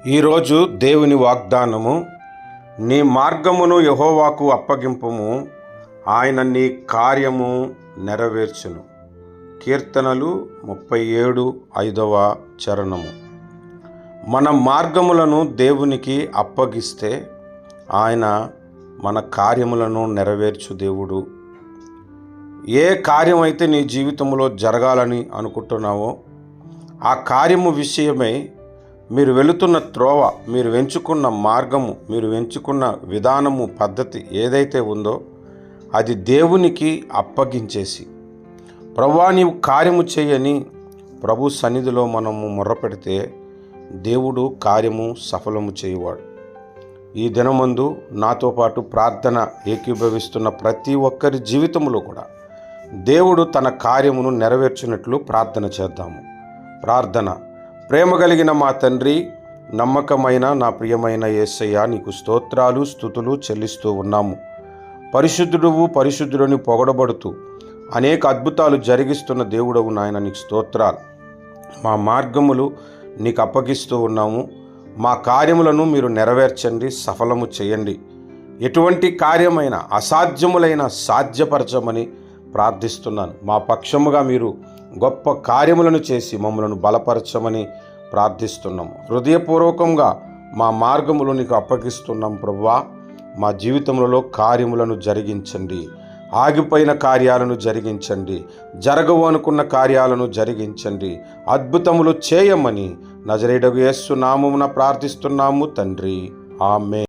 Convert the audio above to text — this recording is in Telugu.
ఈరోజు దేవుని వాగ్దానము, నీ మార్గమును యెహోవాకు అప్పగింపుము, ఆయన నీ కార్యము నెరవేర్చును. కీర్తనలు 37:5 చరణము. మన మార్గములను దేవునికి అప్పగిస్తే ఆయన మన కార్యములను నెరవేర్చు దేవుడు. ఏ కార్యం అయితే నీ జీవితంలో జరగాలని అనుకుంటున్నావో ఆ కార్యము విషయమై మీరు వెళుతున్న త్రోవ, మీరు ఎంచుకున్న మార్గము, మీరు ఎంచుకున్న విధానము, పద్ధతి ఏదైతే ఉందో అది దేవునికి అప్పగించేసి, ప్రభువా నీవు కార్యము చేయని ప్రభు సన్నిధిలో మనము మొర్రపెడితే దేవుడు కార్యము సఫలము చేయువాడు. ఈ దినమందు నాతో పాటు ప్రార్థన ఏకీభవిస్తున్న ప్రతి ఒక్కరి జీవితంలో కూడా దేవుడు తన కార్యమును నెరవేర్చినట్లు ప్రార్థన చేద్దాము. ప్రార్థన. ప్రేమ కలిగిన మా తండ్రి, నమ్మకమైన నా ప్రియమైన యేసయ్య, నీకు స్తోత్రాలు స్తుతులు చెల్లిస్తూ ఉన్నాము. పరిశుద్ధుడని పొగడబడుతూ అనేక అద్భుతాలు జరిగిస్తున్న దేవుడవు నాయన, నీకు స్తోత్రాలు. మా మార్గములు నీకు అప్పగిస్తూ ఉన్నాము. మా కార్యములను మీరు నెరవేర్చండి, సఫలము చేయండి. ఎటువంటి కార్యమైన అసాధ్యములైన సాధ్యపరచమని ప్రార్థిస్తున్నాను. మా పక్షముగా మీరు గొప్ప కార్యములను చేసి మమ్మలను బలపరచమని ప్రార్థిస్తున్నాము. హృదయపూర్వకంగా మా మార్గములు నీకు అప్పగిస్తున్నాం ప్రభువా. మా జీవితంలో కార్యములను జరిగించండి. ఆగిపోయిన కార్యాలను జరిగించండి. జరగవు అనుకున్న కార్యాలను జరిగించండి. అద్భుతములు చేయమని నజరేయుడగు యేసు నామమున ప్రార్థిస్తున్నాము తండ్రి. ఆమేన్.